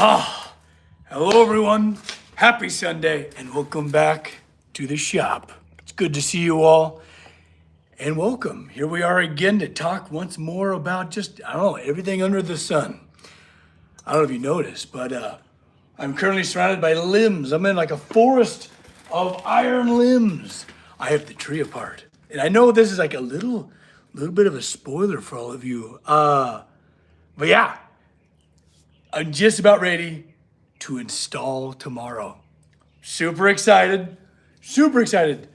Ah, hello everyone. Happy Sunday and welcome back to the shop. It's good to see you all and welcome. Here we are again to talk once more about just, I don't know, everything under the sun. I don't know if you noticed, but I'm currently surrounded by limbs. I'm in like a forest of iron limbs. I have the tree apart. And I know this is like a little bit of a spoiler for all of you. But yeah, I'm just about ready to install tomorrow. Super excited. Super excited.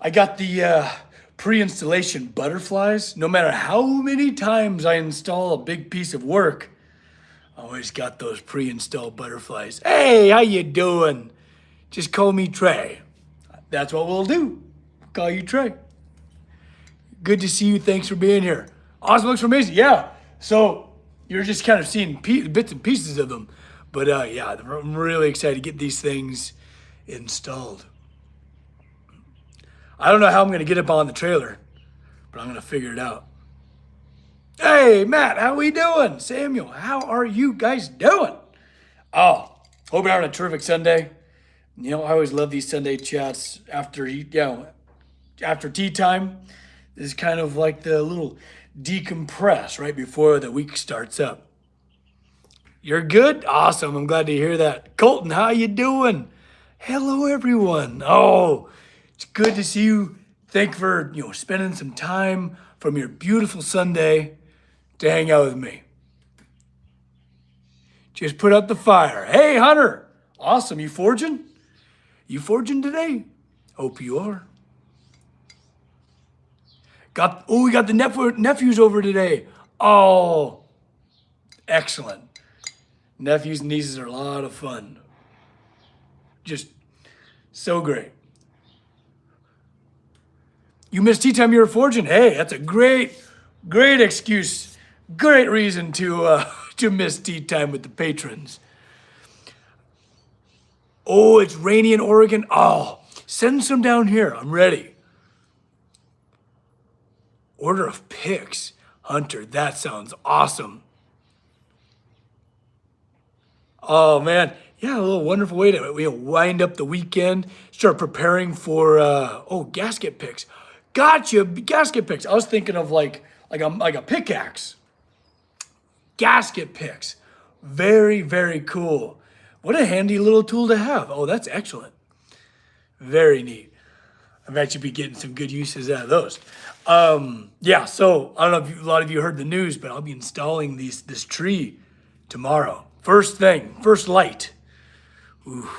I got the pre-installation butterflies. No matter how many times I install a big piece of work, I always got those pre-installed butterflies. Hey, how you doing? Just call me Trey. That's what we'll do. Call you Trey. Good to see you. Thanks for being here. Awesome. Looks amazing. Yeah. So you're just kind of seeing bits and pieces of them. But yeah, I'm really excited to get these things installed. I don't know how I'm going to get up on the trailer, but I'm going to figure it out. Hey, Matt, how we doing? Samuel, how are you guys doing? Oh, hope you're having a terrific Sunday. You know, I always love these Sunday chats after tea time. This is kind of like the little decompress right before the week starts up. You're good? Awesome. I'm glad to hear that. Colton, how you doing? Hello, everyone. Oh, it's good to see you. Thank you for, spending some time from your beautiful Sunday to hang out with me. Just put out the fire. Hey, Hunter. Awesome. You forging? You forging today? Hope you are. We got the nephews over today. Oh, excellent. Nephews and nieces are a lot of fun. Just so great. You missed tea time, you were forging. Hey, that's a great excuse. Great reason to miss tea time with the patrons. Oh, it's rainy in Oregon. Oh, send some down here. I'm ready. Order of picks. Hunter, that sounds awesome. Oh, man. Yeah, a little wonderful way to wind up the weekend, start preparing for, gasket picks. Gotcha, gasket picks. I was thinking of like a pickaxe. Gasket picks. Very, very cool. What a handy little tool to have. Oh, that's excellent. Very neat. I bet you'd be getting some good uses out of those. Yeah, so I don't know if a lot of you heard the news, but I'll be installing this tree tomorrow. First thing, first light. Ooh,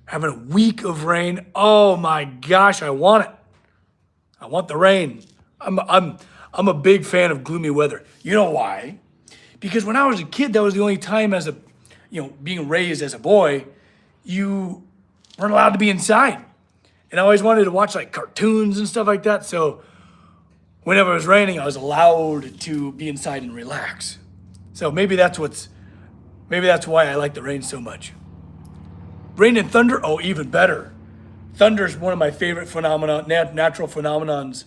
having a week of rain. Oh my gosh, I want it. I want the rain. I'm a big fan of gloomy weather. You know why? Because when I was a kid, that was the only time being raised as a boy, you weren't allowed to be inside. And I always wanted to watch like cartoons and stuff like that. So whenever it was raining, I was allowed to be inside and relax. So maybe that's why I like the rain so much. Rain and thunder, oh, even better. Thunder is one of my favorite natural phenomenons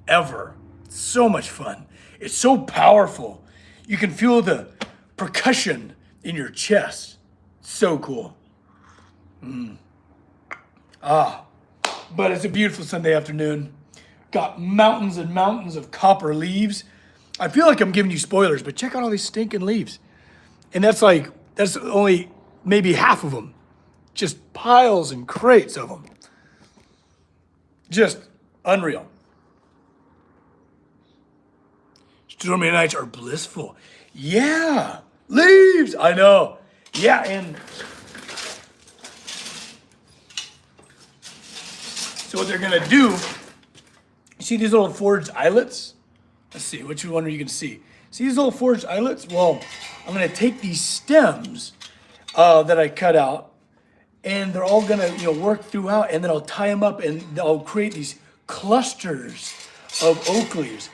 ever. It's so much fun. It's so powerful. You can feel the percussion in your chest. So cool. But it's a beautiful Sunday afternoon. Got mountains and mountains of copper leaves. I feel like I'm giving you spoilers, but check out all these stinking leaves. And that's only maybe half of them. Just piles and crates of them. Just unreal. Stormy nights are blissful. Yeah, leaves, I know. Yeah, and so what they're gonna do, you see these little forged eyelets? Let's see, which one are you gonna see? See these little forged eyelets? Well, I'm gonna take these stems that I cut out, and they're all gonna work throughout, and then I'll tie them up, and I'll create these clusters of oak leaves.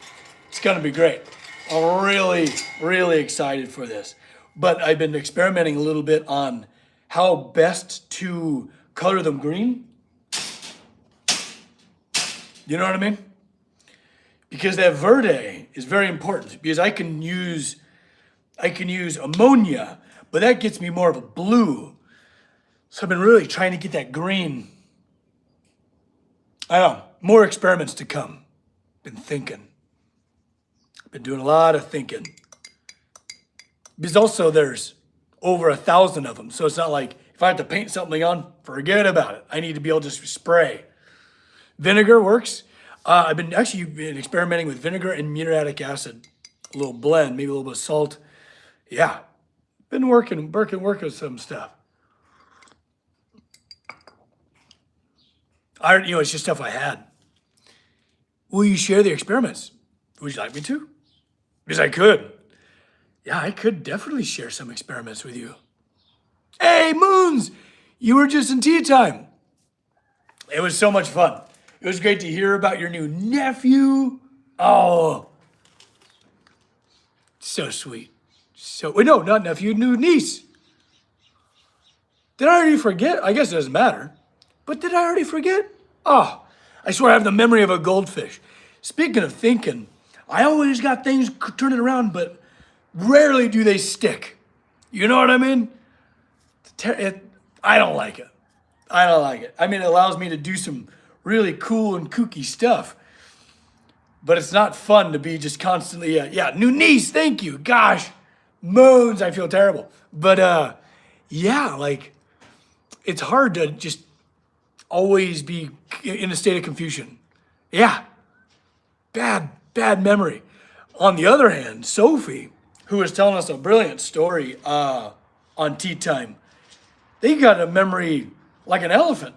It's gonna be great. I'm really, really excited for this. But I've been experimenting a little bit on how best to color them green. You know what I mean? Because that verde is very important, because I can use I can use ammonia, but that gets me more of a blue. So I've been really trying to get that green. I don't know, more experiments to come. Been thinking. Been doing a lot of thinking. Because also there's over 1,000 of them. So it's not like if I have to paint something on, forget about it. I need to be able to just spray. Vinegar works. I've been experimenting with vinegar and muriatic acid. A little blend, maybe a little bit of salt. Yeah, been working with some stuff. It's just stuff I had. Will you share the experiments? Would you like me to? Because I could. Yeah, I could definitely share some experiments with you. Hey, Moons! You were just in tea time. It was so much fun. It was great to hear about your new nephew. Oh, so sweet. No, not nephew, new niece. Did I already forget? I guess it doesn't matter. But did I already forget? Oh, I swear I have the memory of a goldfish. Speaking of thinking, I always got things turning around, but rarely do they stick. You know what I mean? I don't like it. I mean, it allows me to do some really cool and kooky stuff. But it's not fun to be just constantly, new niece, thank you. Gosh, moons, I feel terrible. But it's hard to just always be in a state of confusion. Yeah, bad memory. On the other hand, Sophie, who was telling us a brilliant story on Tea Time, they got a memory like an elephant.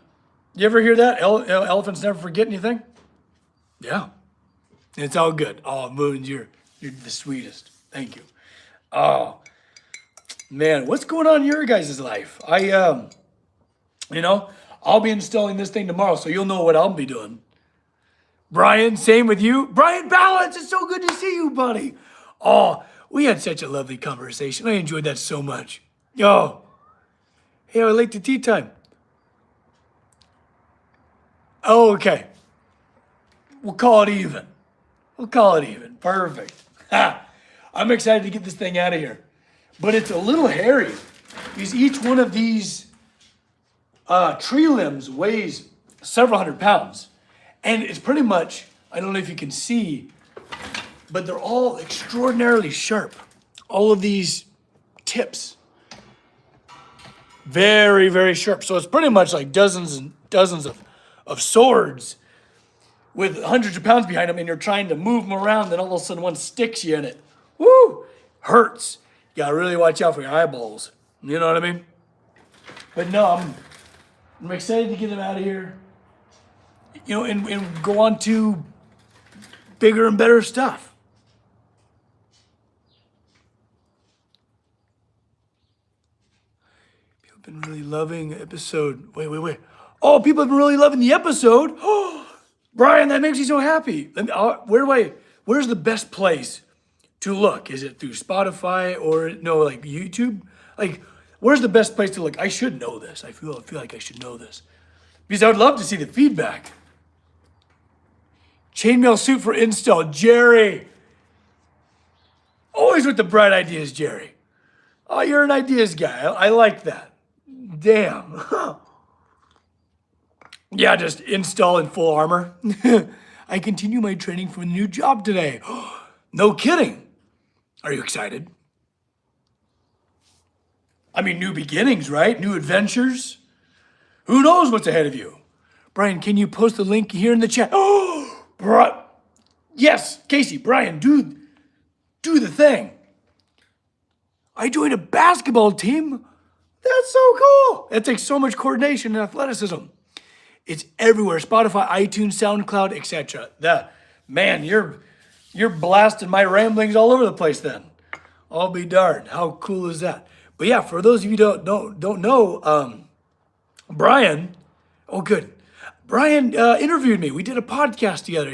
You ever hear that? Elephants never forget anything? Yeah. It's all good. Oh, Moons, you're the sweetest. Thank you. Oh, man, what's going on in your guys' life? I'll be installing this thing tomorrow, so you'll know what I'll be doing. Brian, same with you. Brian Balance, it's so good to see you, buddy. Oh, we had such a lovely conversation. I enjoyed that so much. Oh, hey, we're late to tea time. Oh, okay. We'll call it even. Perfect. Ha! I'm excited to get this thing out of here. But it's a little hairy because each one of these tree limbs weighs several hundred pounds. And it's pretty much, I don't know if you can see, but they're all extraordinarily sharp. All of these tips. Very, very sharp. So it's pretty much like dozens and dozens of swords with hundreds of pounds behind them, and you're trying to move them around, then all of a sudden one sticks you in it. Woo! Hurts. You gotta really watch out for your eyeballs. You know what I mean? But no, I'm excited to get them out of here. And go on to bigger and better stuff. People have been really loving episode. Wait. Oh, people have been really loving the episode. Oh, Brian, that makes me so happy. Where's the best place to look? Is it through Spotify or like YouTube? Like, where's the best place to look? I should know this. I feel like I should know this. Because I would love to see the feedback. Chainmail suit for install, Jerry. Always with the bright ideas, Jerry. Oh, you're an ideas guy. I like that. Damn. Yeah, just install in full armor. I continue my training for a new job today. No kidding. Are you excited? I mean, new beginnings, right? New adventures. Who knows what's ahead of you? Brian, can you post the link here in the chat? Oh, yes, Casey, Brian, do the thing. I joined a basketball team. That's so cool. That takes so much coordination and athleticism. It's everywhere. Spotify, iTunes, SoundCloud, etc. Man, you're blasting my ramblings all over the place then. I'll be darned. How cool is that? But yeah, for those of you who don't know, Brian, oh good. Brian interviewed me. We did a podcast together.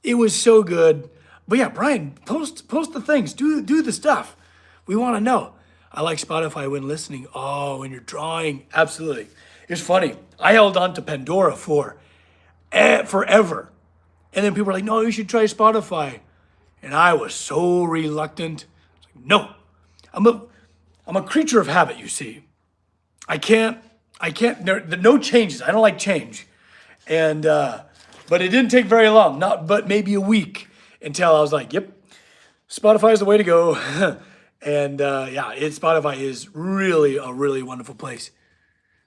It was so good. But yeah, Brian, post the things. Do the stuff. We want to know. I like Spotify when listening. Oh, when you're drawing. Absolutely. It's funny. I held on to Pandora for forever. And then people were like, no, you should try Spotify. And I was so reluctant. No, I'm a, I'm a creature of habit, you see. There no changes. I don't like change. And, but it didn't take very long, not but maybe a week until I was like, yep, Spotify is the way to go. And yeah, Spotify is really a really wonderful place.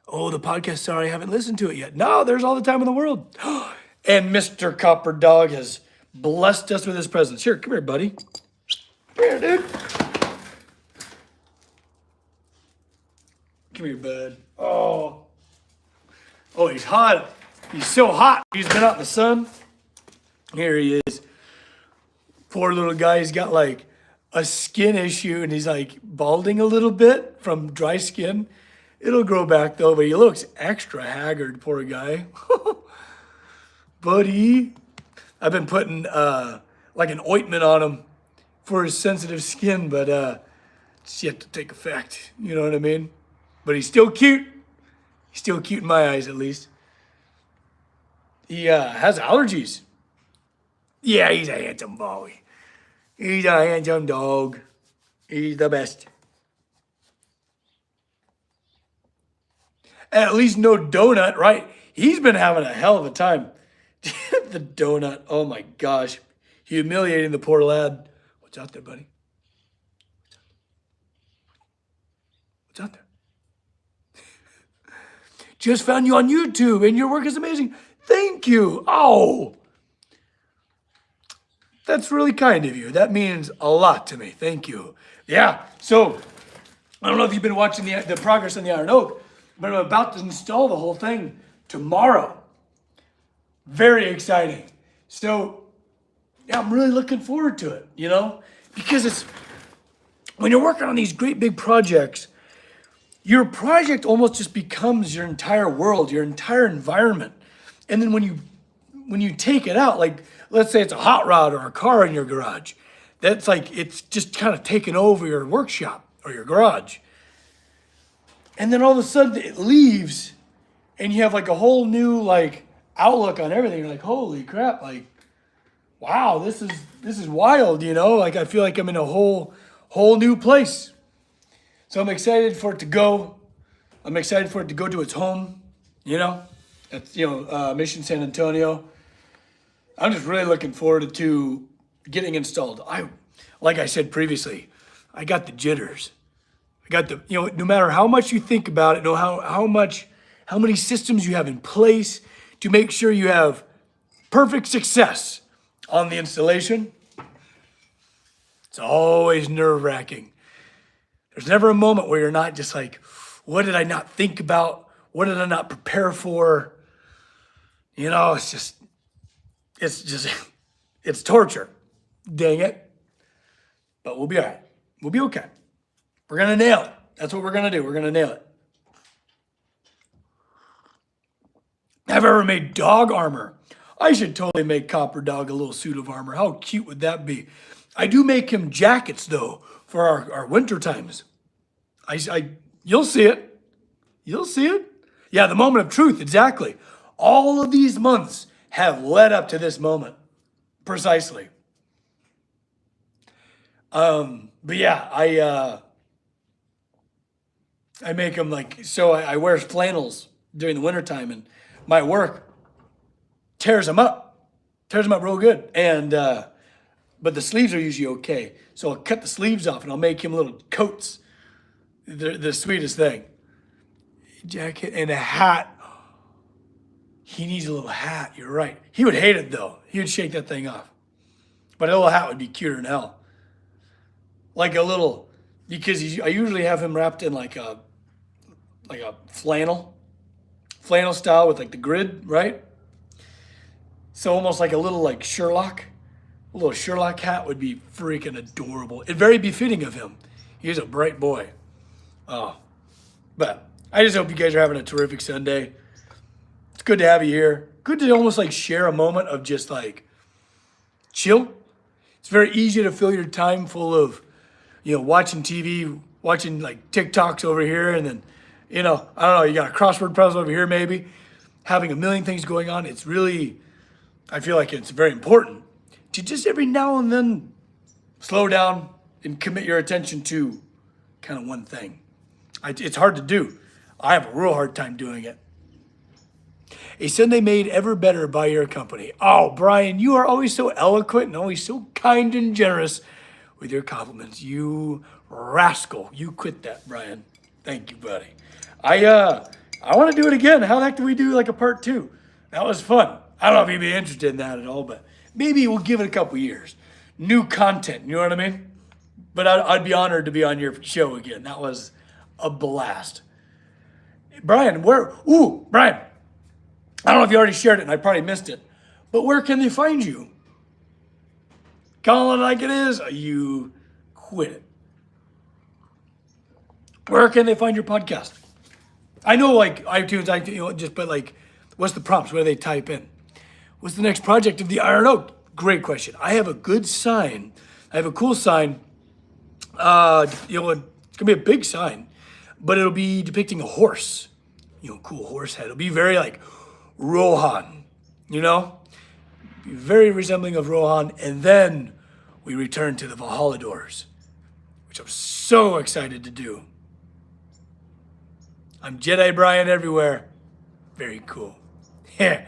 Oh, the podcast, sorry, I haven't listened to it yet. No, there's all the time in the world. And Mr. Copper Dog has blessed us with his presence. Here, come here, buddy. Come here, dude. Come here, bud. Oh, he's hot. He's so hot. He's been out in the sun. Here he is. Poor little guy. He's got like a skin issue and he's like balding a little bit from dry skin. It'll grow back though, but he looks extra haggard, poor guy. Buddy. I've been putting like an ointment on him for his sensitive skin, but it's yet to take effect. You know what I mean? But he's still cute. He's still cute in my eyes, at least. He has allergies. Yeah, he's a handsome boy. He's a handsome dog. He's the best. At least no donut, right? He's been having a hell of a time. The donut, oh my gosh. Humiliating the poor lad. What's out there, buddy? What's out there? Just found you on YouTube and your work is amazing. Thank you. Oh, that's really kind of you. That means a lot to me. Thank you. Yeah, so I don't know if you've been watching the progress on the Iron Oak, but I'm about to install the whole thing tomorrow. Very exciting. So yeah, I'm really looking forward to it, you know, because it's when you're working on these great big projects, your project almost just becomes your entire world, your entire environment. And then when you take it out, like let's say it's a hot rod or a car in your garage, that's like it's just kind of taken over your workshop or your garage. And then all of a sudden it leaves and you have like a whole new like outlook on everything. You're like, holy crap, like wow, this is wild, you know? Like I feel like I'm in a whole new place. So I'm excited for it to go. I'm excited for it to go to its home, you know? It's, Mission San Antonio. I'm just really looking forward to getting installed. Like I said previously, I got the jitters. I got the, no matter how much you think about it, how many systems you have in place to make sure you have perfect success on the installation, it's always nerve-wracking. There's never a moment where you're not just like, what did I not think about? What did I not prepare for? It's torture. Dang it. But we'll be all right. We'll be okay. We're going to nail it. That's what we're going to do. We're going to nail it. Have I ever made dog armor? I should totally make Copper Dog a little suit of armor. How cute would that be? I do make him jackets, though, for our winter times. You'll see it. You'll see it. Yeah, the moment of truth, exactly. All of these months have led up to this moment. Precisely. But yeah, I make them like, so I wear flannels during the wintertime and my work tears them up real good. And, but the sleeves are usually okay. So I'll cut the sleeves off and I'll make him little coats. They're the sweetest thing. Jacket and a hat. He needs a little hat. You're right. He would hate it though. He would shake that thing off. But a little hat would be cuter than hell. Like a little, because I usually have him wrapped in like a flannel style with like the grid, right? So almost like a little like Sherlock. A little Sherlock hat would be freaking adorable. And very befitting of him. He's a bright boy. Oh, but I just hope you guys are having a terrific Sunday. It's good to have you here. Good to almost like share a moment of just like chill. It's very easy to fill your time full of, watching TV, watching like TikToks over here. And then, I don't know, you got a crossword puzzle over here maybe. Having a million things going on. It's really, I feel like it's very important to just every now and then slow down and commit your attention to kind of one thing. It's hard to do. I have a real hard time doing it. A Sunday made ever better by your company. Oh, Brian, you are always so eloquent and always so kind and generous with your compliments. You rascal. You quit that, Brian. Thank you, buddy. I want to do it again. How the heck do we do like a part 2? That was fun. I don't know if you'd be interested in that at all, but maybe we'll give it a couple years. New content, you know what I mean? But I'd be honored to be on your show again. That was a blast. Brian, Brian, I don't know if you already shared it and I probably missed it, but where can they find you? Calling it like it is, you quit it. Where can they find your podcast? I know like iTunes, just but like, what's the prompts? What do they type in? What's the next project of the Iron Oak? Great question. I have a good sign. I have a cool sign. It's gonna be a big sign, but it'll be depicting a horse. Cool horse head. It'll be very like Rohan, be very resembling of Rohan. And then we return to the Valhalla doors, which I'm so excited to do. I'm Jedi Brian everywhere. Very cool. Yeah.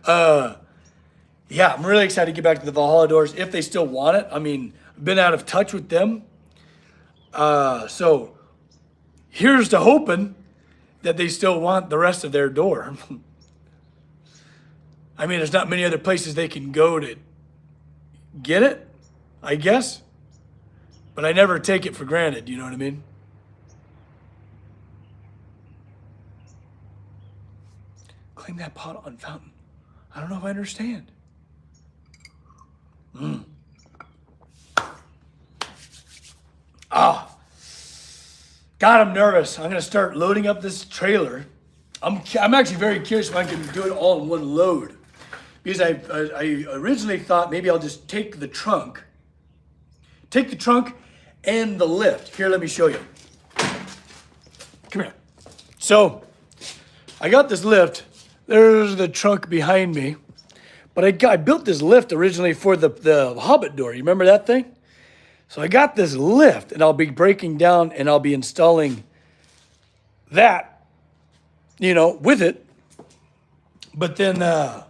I'm really excited to get back to the Valhalla doors if they still want it. I mean, I've been out of touch with them. So here's to hoping that they still want the rest of their door. I mean, there's not many other places they can go to get it, I guess. But I never take it for granted, you know what I mean? Claim that pot on fountain. I don't know if I understand. God, I'm nervous. I'm gonna start loading up this trailer. I'm actually very curious if I can do it all in one load, because I originally thought maybe I'll just take the trunk and the lift. Here, let me show you. Come here. So I got this lift. There's the trunk behind me, but I built this lift originally for the Hobbit door. You remember that thing? So I got this lift, and I'll be breaking down and I'll be installing that, with it. But then, but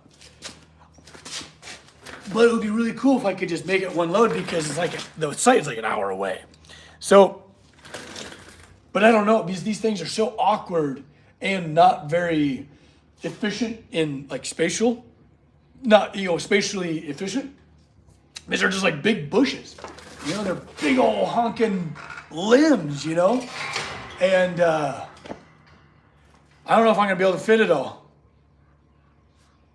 it would be really cool if I could just make it one load, because it's like the site is like an hour away. So, but I don't know, because these things are so awkward and not very efficient in like spatially efficient. Because they're just like big bushes. They're big old honking limbs, and I don't know if I'm gonna be able to fit it all.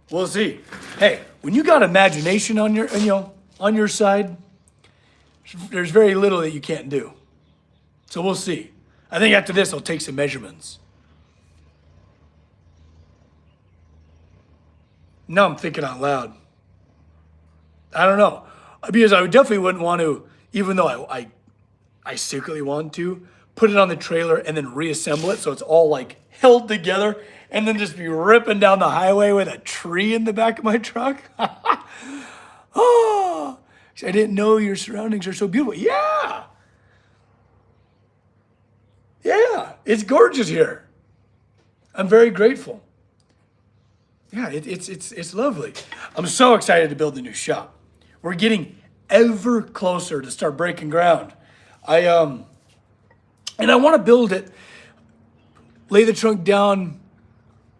We'll see. Hey, when you got imagination on your side, there's very little that you can't do. So we'll see. I think after this, I'll take some measurements. Now I'm thinking out loud. I don't know, because I definitely wouldn't want to. Even though I secretly want to put it on the trailer and then reassemble it so it's all like held together, and then just be ripping down the highway with a tree in the back of my truck. Oh, I didn't know your surroundings are so beautiful. Yeah, it's gorgeous here. I'm very grateful. Yeah, it's lovely. I'm so excited to build the new shop. We're getting ever closer to start breaking ground. And I want to build it, lay the trunk down,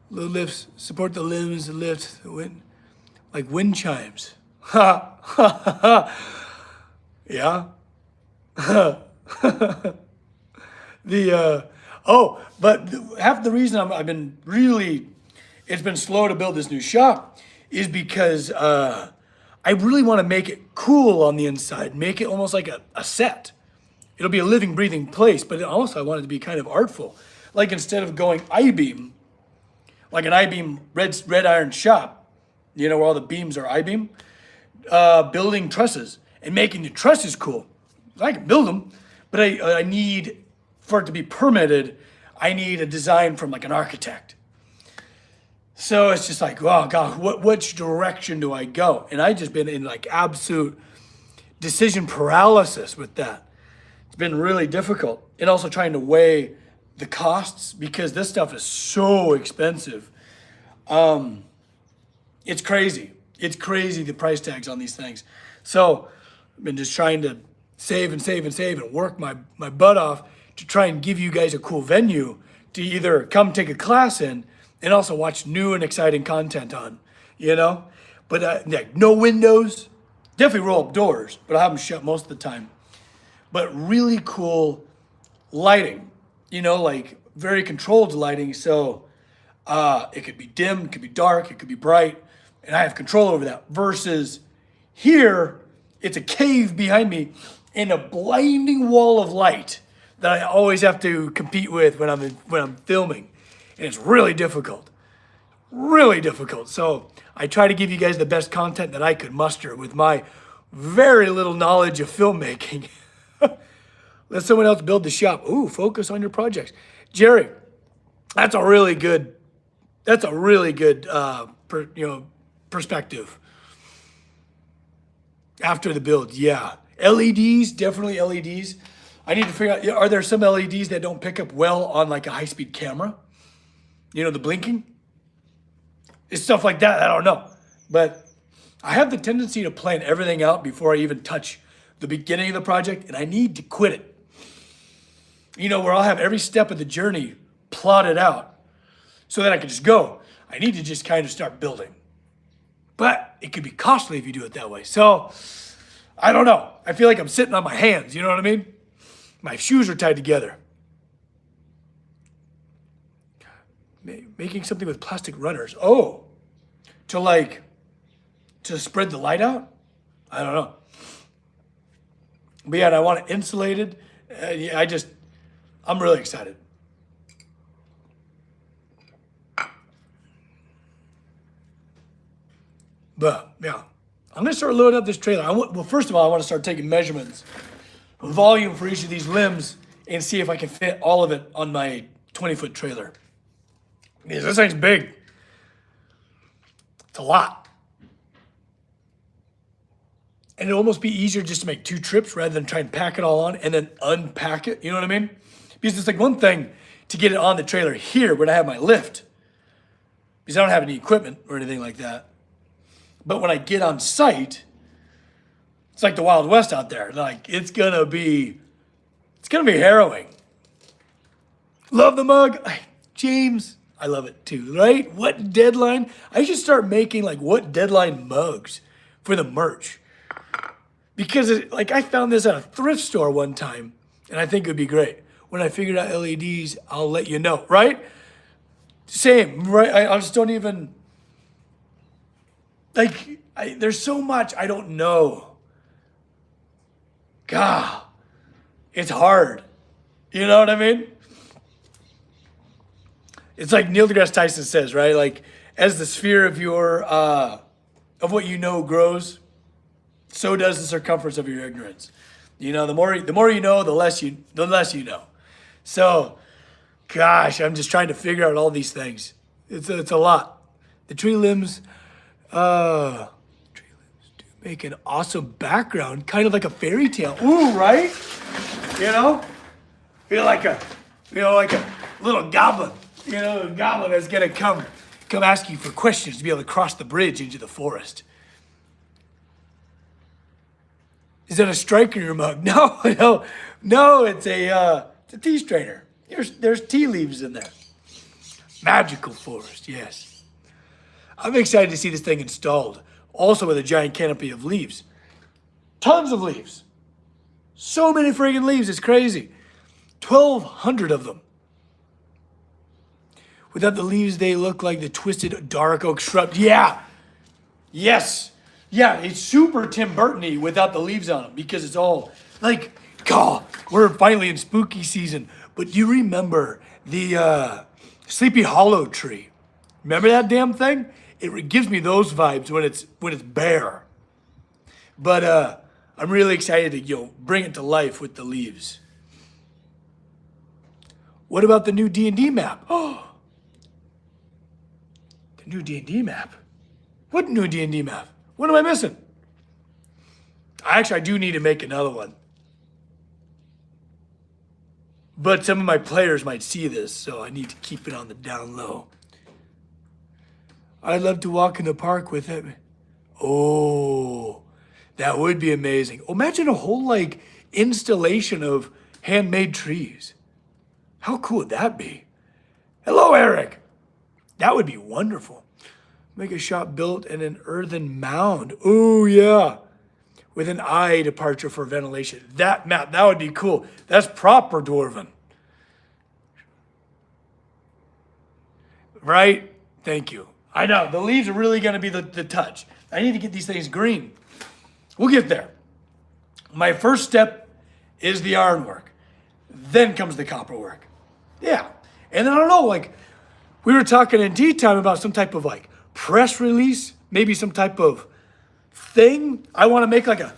little lifts, support the limbs, the lift, the wind, like wind chimes. Ha ha ha. Yeah. But half the reason I've been really, it's been slow to build this new shop is because I really want to make it cool on the inside, make it almost like a set. It'll be a living, breathing place, but also I want it to be kind of artful. Like instead of going I-beam, like an I-beam red iron shop, where all the beams are I-beam, building trusses and making the trusses cool. I can build them, but I need, for it to be permitted, I need a design from like an architect. So it's just like, oh God, which direction do I go? And I just been in like absolute decision paralysis with that. been really difficult. And also trying to weigh the costs because this stuff is so expensive. It's crazy. It's crazy the price tags on these things. So I've been just trying to save and save and save and work my butt off to try and give you guys a cool venue to either come take a class in and also watch new and exciting content on, you know? But like no windows, definitely roll up doors, but I'll have them shut most of the time. But really cool lighting, you know, like very controlled lighting. So it could be dim, it could be dark, it could be bright, and I have control over that. Versus here, it's a cave behind me and a blinding wall of light that I always have to compete with when I'm filming, and it's really difficult, really difficult. So I try to give you guys the best content that I could muster with my very little knowledge of filmmaking. Let someone else build the shop. Ooh, focus on your projects, Jerry. That's a really good. That's a really good, perspective. After the build, yeah. LEDs, definitely LEDs. I need to figure out, are there some LEDs that don't pick up well on like a high-speed camera? You know, the blinking? It's stuff like that, I don't know. But I have the tendency to plan everything out before I even touch the beginning of the project, and I need to quit it. You know, where I'll have every step of the journey plotted out so that I can just go. I need to just kind of start building. But it could be costly if you do it that way. So, I don't know. I feel like I'm sitting on my hands, you know what I mean? My shoes are tied together. Making something with plastic runners. Oh, to spread the light out? I don't know. But yeah, and I want it insulated. I'm really excited. But yeah, I'm gonna start loading up this trailer. Well, first of all, I want to start taking measurements, volume for each of these limbs, and see if I can fit all of it on my 20-foot trailer. Because this thing's big. It's a lot. And it'll almost be easier just to make 2 trips rather than try and pack it all on and then unpack it. You know what I mean? Because it's like one thing to get it on the trailer here when I have my lift, because I don't have any equipment or anything like that. But when I get on site, it's like the Wild West out there. Like it's gonna be harrowing. Love the mug, James. I love it too, right? What deadline? I should start making like what deadline mugs for the merch, because I found this at a thrift store one time, and I think it would be great. When I figured out LEDs, I'll let you know, right? Same, right? I just don't even. There's so much I don't know. God, it's hard. You know what I mean? It's like Neil deGrasse Tyson says, right? Like, as the sphere of your, of what you know grows, so does the circumference of your ignorance. You know, the more you know, the less you know. So, gosh, I'm just trying to figure out all these things. It's a lot. The tree limbs do make an awesome background, kind of like a fairy tale. Ooh, right? You know? Feel like a little goblin. You know, a goblin that's gonna come ask you for questions to be able to cross the bridge into the forest. Is that a strike in your mug? No, it's a tea strainer. There's tea leaves in there. Magical forest, yes. I'm excited to see this thing installed. Also with a giant canopy of leaves. Tons of leaves. So many friggin' leaves, it's crazy. 1,200 of them. Without the leaves, they look like the twisted dark oak shrub. Yeah. Yes. Yeah, it's super Tim Burton-y without the leaves on them, because it's all like, God, we're finally in spooky season. But do you remember the Sleepy Hollow tree? Remember that damn thing? It gives me those vibes when it's bare. But I'm really excited to bring it to life with the leaves. What about the new D&D map? Oh, the new D&D map. What new D&D map? What am I missing? I do need to make another one. But some of my players might see this, so I need to keep it on the down low. I'd love to walk in the park with it. Oh, that would be amazing. Imagine a whole like installation of handmade trees. How cool would that be? Hello, Eric. That would be wonderful. Make a shop built in an earthen mound. Oh, yeah. With an eye departure for ventilation. That would be cool. That's proper dwarven. Right? Thank you. I know, the leaves are really going to be the touch. I need to get these things green. We'll get there. My first step is the ironwork. Then comes the copper work. Yeah. And then I don't know, like, we were talking in tea time about some type of like press release, maybe some type of thing. I want to make like a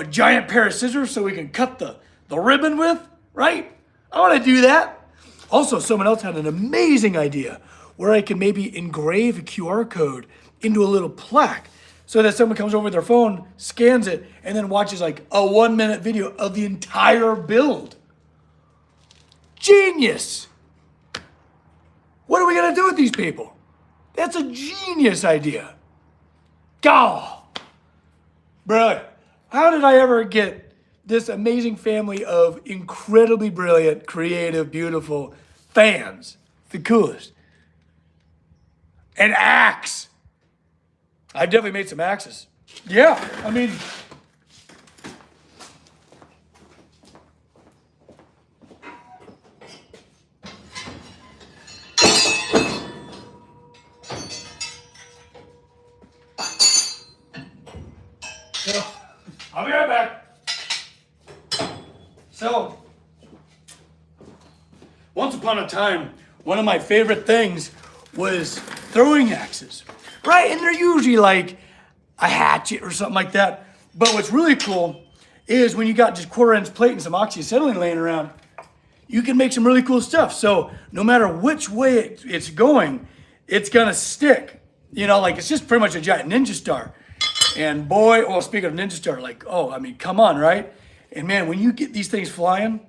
giant pair of scissors so we can cut the ribbon with, right? I want to do that. Also, someone else had an amazing idea where I can maybe engrave a QR code into a little plaque so that someone comes over with their phone, scans it, and then watches like a 1-minute video of the entire build. Genius! What are we gonna do with these people? That's a genius idea. God, brilliant. How did I ever get this amazing family of incredibly brilliant, creative, beautiful fans? The coolest. An axe. I've definitely made some axes. Yeah, I mean, so, I'll be right back. So, once upon a time, one of my favorite things was throwing axes, right? And they're usually like a hatchet or something like that. But what's really cool is when you got just 1/4-inch plate and some oxyacetylene laying around, you can make some really cool stuff. So no matter which way it's going, it's gonna stick. Like it's just pretty much a giant ninja star. And boy, well, speaking of ninja star, like, oh, I mean, come on, right? And man, when you get these things flying,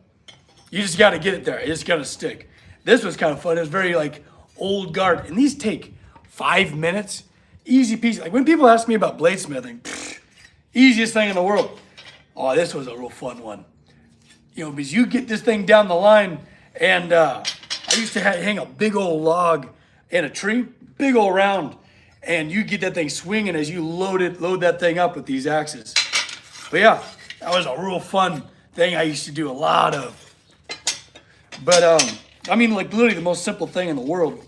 you just gotta get it there. It's gonna stick. This was kind of fun. It was very like old guard. And these take 5 minutes. Easy peasy. Like when people ask me about bladesmithing, easiest thing in the world. Oh, this was a real fun one. Because you get this thing down the line, and I used to hang a big old log in a tree, big old round, and you get that thing swinging as you load that thing up with these axes. But yeah, that was a real fun thing I used to do a lot of. But I mean, like literally the most simple thing in the world.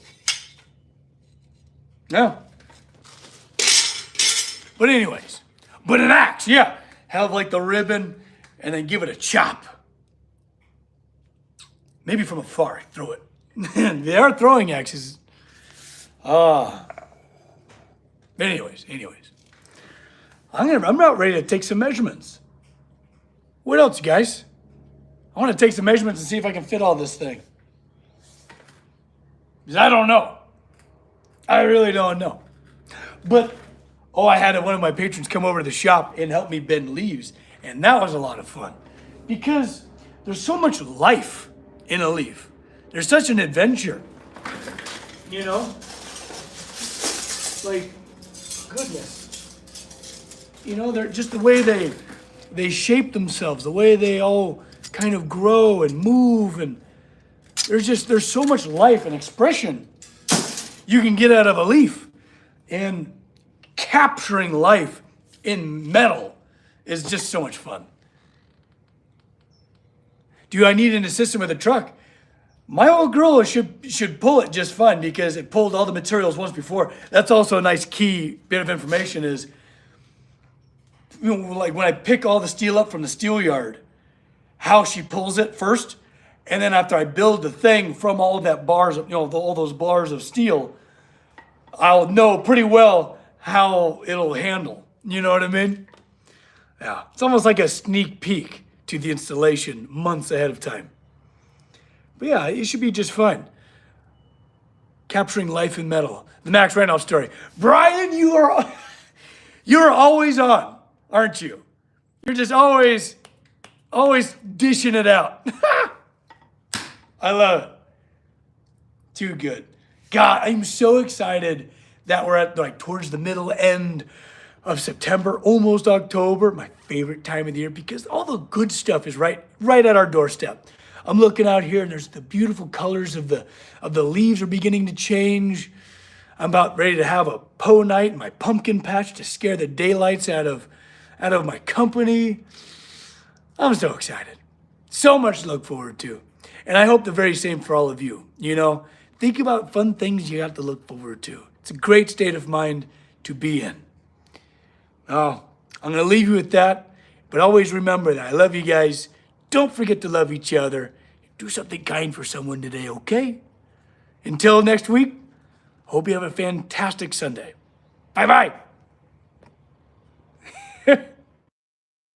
Yeah. But anyways, an axe, yeah. Have like the ribbon and then give it a chop. Maybe from afar, throw it. They are throwing axes. Anyways. I'm about ready to take some measurements. What else, guys? I want to take some measurements and see if I can fit all this thing. Because I don't know. I really don't know. But, I had one of my patrons come over to the shop and help me bend leaves. And that was a lot of fun. Because there's so much life in a leaf. There's such an adventure. Like, goodness. They're just the way they shape themselves, the way they all kind of grow and move, and there's so much life and expression you can get out of a leaf. And capturing life in metal is just so much fun. Do I need an assistant with a truck? My old girl should pull it just fine because it pulled all the materials once before. That's also a nice key bit of information is, like when I pick all the steel up from the steel yard, how she pulls it first, and then after I build the thing from all of that bars, all those bars of steel, I'll know pretty well how it'll handle. You know what I mean? Yeah, it's almost like a sneak peek to the installation months ahead of time. But yeah, it should be just fun. Capturing life in metal. The Max Randolph story. Brian, you're always on, aren't you? You're just always dishing it out. I love it. Too good. God, I'm so excited that we're at like towards the middle end of September, almost October, my favorite time of the year because all the good stuff is right at our doorstep. I'm looking out here and there's the beautiful colors of the leaves are beginning to change. I'm about ready to have a Poe night in my pumpkin patch to scare the daylights out of my company. I'm so excited. So much to look forward to. And I hope the very same for all of you. You know, think about fun things you got to look forward to. It's a great state of mind to be in. Oh, I'm going to leave you with that. But always remember that I love you guys. Don't forget to love each other. Do something kind for someone today, okay? Until next week, hope you have a fantastic Sunday. Bye-bye.